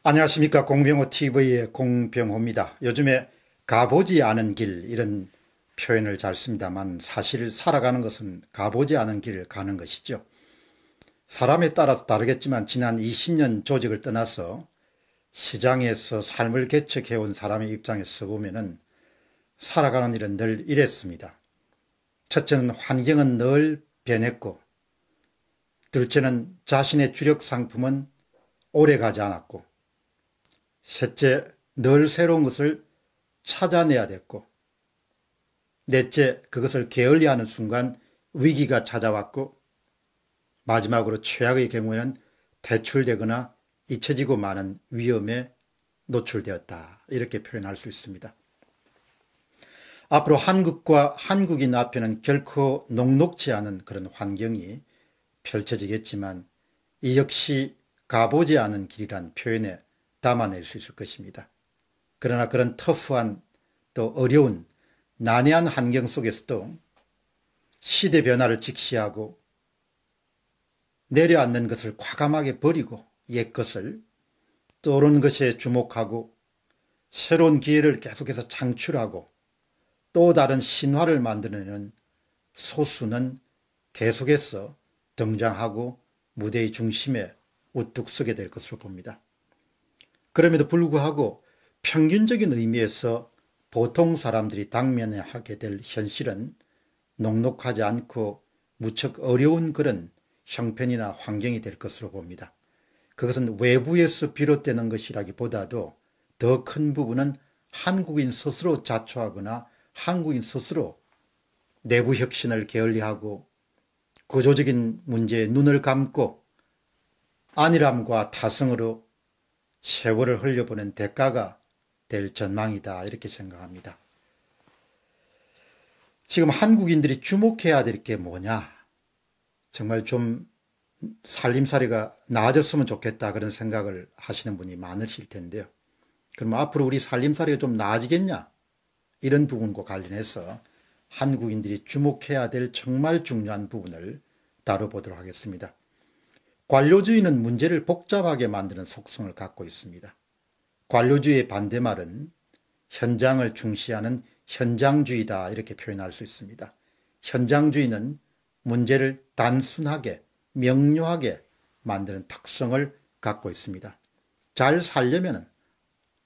안녕하십니까. 공병호TV의 공병호입니다. 요즘에 가보지 않은 길 이런 표현을 잘 씁니다만 사실 살아가는 것은 가보지 않은 길을 가는 것이죠. 사람에 따라서 다르겠지만 지난 20년 조직을 떠나서 시장에서 삶을 개척해온 사람의 입장에서 보면은 살아가는 일은 늘 이랬습니다. 첫째는 환경은 늘 변했고, 둘째는 자신의 주력 상품은 오래 가지 않았고, 셋째, 늘 새로운 것을 찾아내야 됐고, 넷째, 그것을 게을리하는 순간 위기가 찾아왔고, 마지막으로 최악의 경우에는 퇴출되거나 잊혀지고 마는 위험에 노출되었다. 이렇게 표현할 수 있습니다. 앞으로 한국과 한국인 앞에는 결코 녹록지 않은 그런 환경이 펼쳐지겠지만 이 역시 가보지 않은 길이란 표현에 담아낼 수 있을 것입니다. 그러나 그런 터프한 또 어려운 난해한 환경 속에서도 시대 변화를 직시하고 내려앉는 것을 과감하게 버리고 옛 것을 떠오르는 것에 주목하고 새로운 기회를 계속해서 창출하고 또 다른 신화를 만들어내는 소수는 계속해서 등장하고 무대의 중심에 우뚝 서게 될 것으로 봅니다. 그럼에도 불구하고 평균적인 의미에서 보통 사람들이 당면하게 될 현실은 녹록하지 않고 무척 어려운 그런 형편이나 환경이 될 것으로 봅니다. 그것은 외부에서 비롯되는 것이라기보다도 더 큰 부분은 한국인 스스로 자초하거나 한국인 스스로 내부 혁신을 게을리하고 구조적인 문제에 눈을 감고 안일함과 타성으로 세월을 흘려보낸 대가가 될 전망이다. 이렇게 생각합니다. 지금 한국인들이 주목해야 될 게 뭐냐? 정말 좀 살림살이가 나아졌으면 좋겠다 그런 생각을 하시는 분이 많으실 텐데요. 그럼 앞으로 우리 살림살이가 좀 나아지겠냐? 이런 부분과 관련해서 한국인들이 주목해야 될 정말 중요한 부분을 다뤄보도록 하겠습니다. 관료주의는 문제를 복잡하게 만드는 속성을 갖고 있습니다. 관료주의의 반대말은 현장을 중시하는 현장주의다 이렇게 표현할 수 있습니다. 현장주의는 문제를 단순하게 명료하게 만드는 특성을 갖고 있습니다. 잘 살려면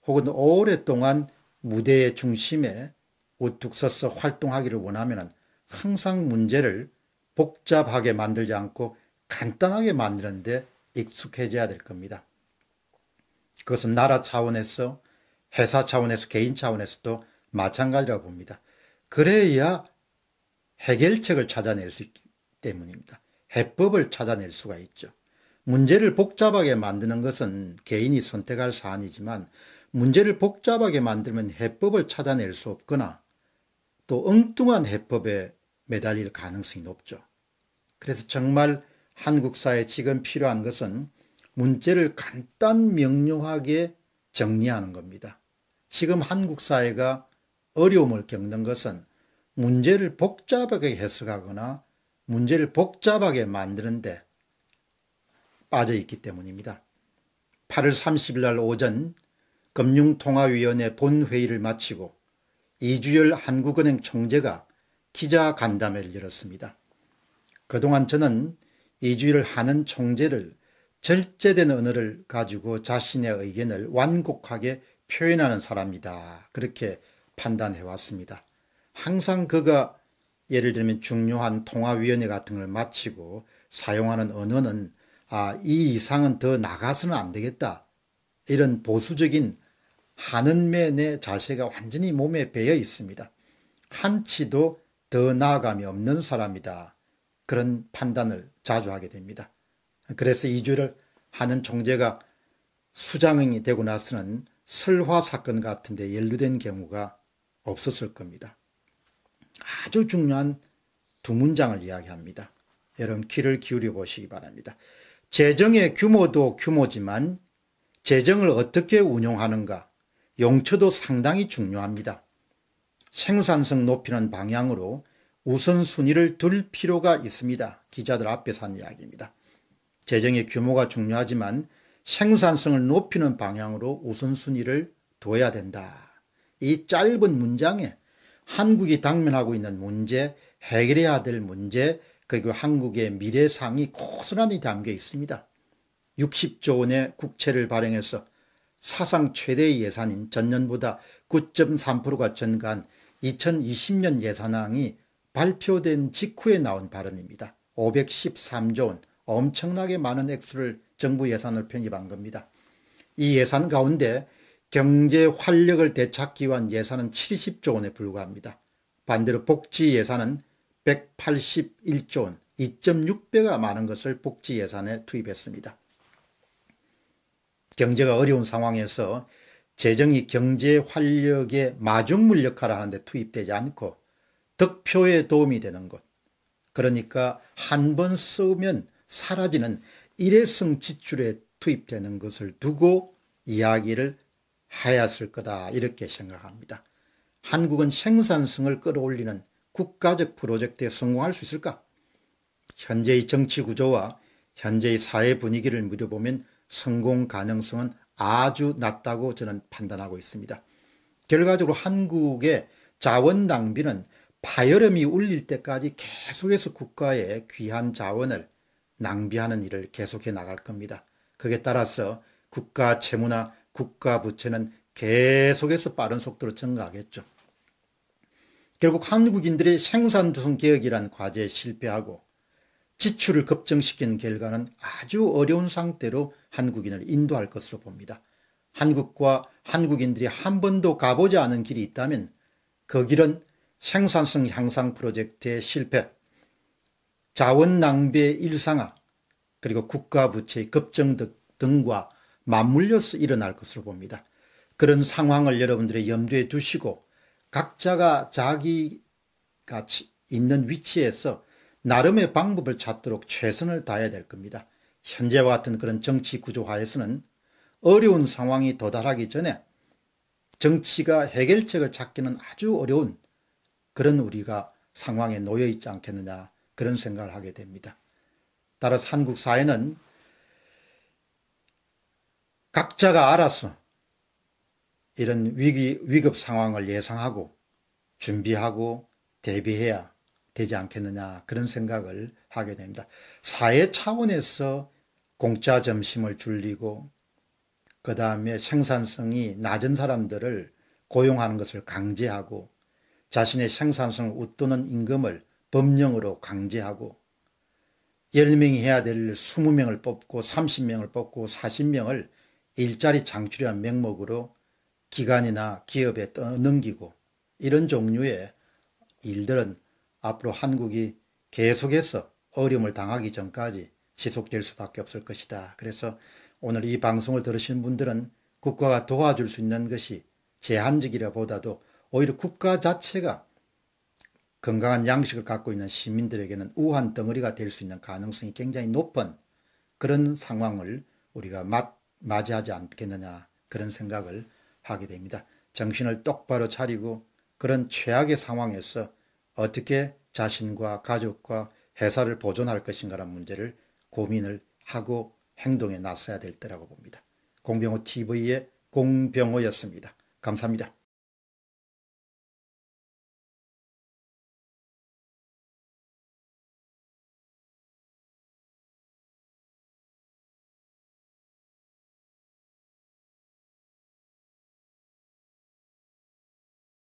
혹은 오랫동안 무대의 중심에 우뚝 서서 활동하기를 원하면 항상 문제를 복잡하게 만들지 않고 간단하게 만드는데 익숙해져야 될 겁니다. 그것은 나라 차원에서 회사 차원에서 개인 차원에서도 마찬가지라고 봅니다. 그래야 해결책을 찾아낼 수 있기 때문입니다. 해법을 찾아낼 수가 있죠. 문제를 복잡하게 만드는 것은 개인이 선택할 사안이지만 문제를 복잡하게 만들면 해법을 찾아낼 수 없거나 또 엉뚱한 해법에 매달릴 가능성이 높죠. 그래서 정말 한국 사회에 지금 필요한 것은 문제를 간단 명료하게 정리하는 겁니다. 지금 한국 사회가 어려움을 겪는 것은 문제를 복잡하게 해석하거나 문제를 복잡하게 만드는데 빠져 있기 때문입니다. 8월 30일 날 오전 금융통화위원회 본회의를 마치고 이주열 한국은행 총재가 기자간담회를 열었습니다. 그동안 저는 이주열 한은 총재를 절제된 언어를 가지고 자신의 의견을 완곡하게 표현하는 사람이다. 그렇게 판단해 왔습니다. 항상 그가 예를 들면 중요한 통화위원회 같은 걸 마치고 사용하는 언어는 이 이상은 더 나가서는 안 되겠다. 이런 보수적인 한은맨의 자세가 완전히 몸에 배어 있습니다. 한치도 더 나아감이 없는 사람이다. 그런 판단을 자주 하게 됩니다. 그래서 이주를 하는 총재가 수장이 되고 나서는 설화 사건 같은 데 연루된 경우가 없었을 겁니다. 아주 중요한 두 문장을 이야기합니다. 여러분 귀를 기울여 보시기 바랍니다. 재정의 규모도 규모지만 재정을 어떻게 운용하는가, 용처도 상당히 중요합니다. 생산성 높이는 방향으로 우선순위를 둘 필요가 있습니다. 기자들 앞에서 한 이야기입니다. 재정의 규모가 중요하지만 생산성을 높이는 방향으로 우선순위를 둬야 된다. 이 짧은 문장에 한국이 당면하고 있는 문제, 해결해야 될 문제, 그리고 한국의 미래상이 고스란히 담겨 있습니다. 60조 원의 국채를 발행해서 사상 최대의 예산인 전년보다 9.3%가 증가한 2020년 예산안이 발표된 직후에 나온 발언입니다. 513조 원, 엄청나게 많은 액수를 정부 예산을 편입한 겁니다. 이 예산 가운데 경제 활력을 되찾기 위한 예산은 70조 원에 불과합니다. 반대로 복지 예산은 181조 원, 2.6배가 많은 것을 복지 예산에 투입했습니다. 경제가 어려운 상황에서 재정이 경제 활력의 마중물 역할을 하는데 투입되지 않고 득표에 도움이 되는 것, 그러니까 한 번 쓰면 사라지는 일회성 지출에 투입되는 것을 두고 이야기를 하였을 거다, 이렇게 생각합니다. 한국은 생산성을 끌어올리는 국가적 프로젝트에 성공할 수 있을까? 현재의 정치 구조와 현재의 사회 분위기를 미뤄보면 성공 가능성은 아주 낮다고 저는 판단하고 있습니다. 결과적으로 한국의 자원 낭비는 파열음이 울릴 때까지 계속해서 국가의 귀한 자원을 낭비하는 일을 계속해 나갈 겁니다. 그에 따라서 국가 채무나 국가 부채는 계속해서 빠른 속도로 증가하겠죠. 결국 한국인들의 생산성 개혁이란 과제에 실패하고 지출을 급증시킨 결과는 아주 어려운 상태로 한국인을 인도할 것으로 봅니다. 한국과 한국인들이 한 번도 가보지 않은 길이 있다면 그 길은 생산성 향상 프로젝트의 실패, 자원 낭비의 일상화, 그리고 국가 부채의 급증 등과 맞물려서 일어날 것으로 봅니다. 그런 상황을 여러분들의 염두에 두시고 각자가 자기가 있는 위치에서 나름의 방법을 찾도록 최선을 다해야 될 겁니다. 현재와 같은 그런 정치 구조화에서는 어려운 상황이 도달하기 전에 정치가 해결책을 찾기는 아주 어려운 그런 우리가 상황에 놓여 있지 않겠느냐, 그런 생각을 하게 됩니다. 따라서 한국 사회는 각자가 알아서 이런 위급 상황을 예상하고 준비하고 대비해야 되지 않겠느냐, 그런 생각을 하게 됩니다. 사회 차원에서 공짜 점심을 줄이고 그 다음에 생산성이 낮은 사람들을 고용하는 것을 강제하고 자신의 생산성을 웃도는 임금을 법령으로 강제하고 10명이 해야 될 20명을 뽑고 30명을 뽑고 40명을 일자리 창출이라는 명목으로 기관이나 기업에 떠넘기고 이런 종류의 일들은 앞으로 한국이 계속해서 어려움을 당하기 전까지 지속될 수밖에 없을 것이다. 그래서 오늘 이 방송을 들으신 분들은 국가가 도와줄 수 있는 것이 제한적이라 보다도 오히려 국가 자체가 건강한 양식을 갖고 있는 시민들에게는 우한 덩어리가 될 수 있는 가능성이 굉장히 높은 그런 상황을 우리가 맞이하지 않겠느냐, 그런 생각을 하게 됩니다. 정신을 똑바로 차리고 그런 최악의 상황에서 어떻게 자신과 가족과 회사를 보존할 것인가라는 문제를 고민을 하고 행동에 나서야 될 때라고 봅니다. 공병호 TV의 공병호였습니다. 감사합니다.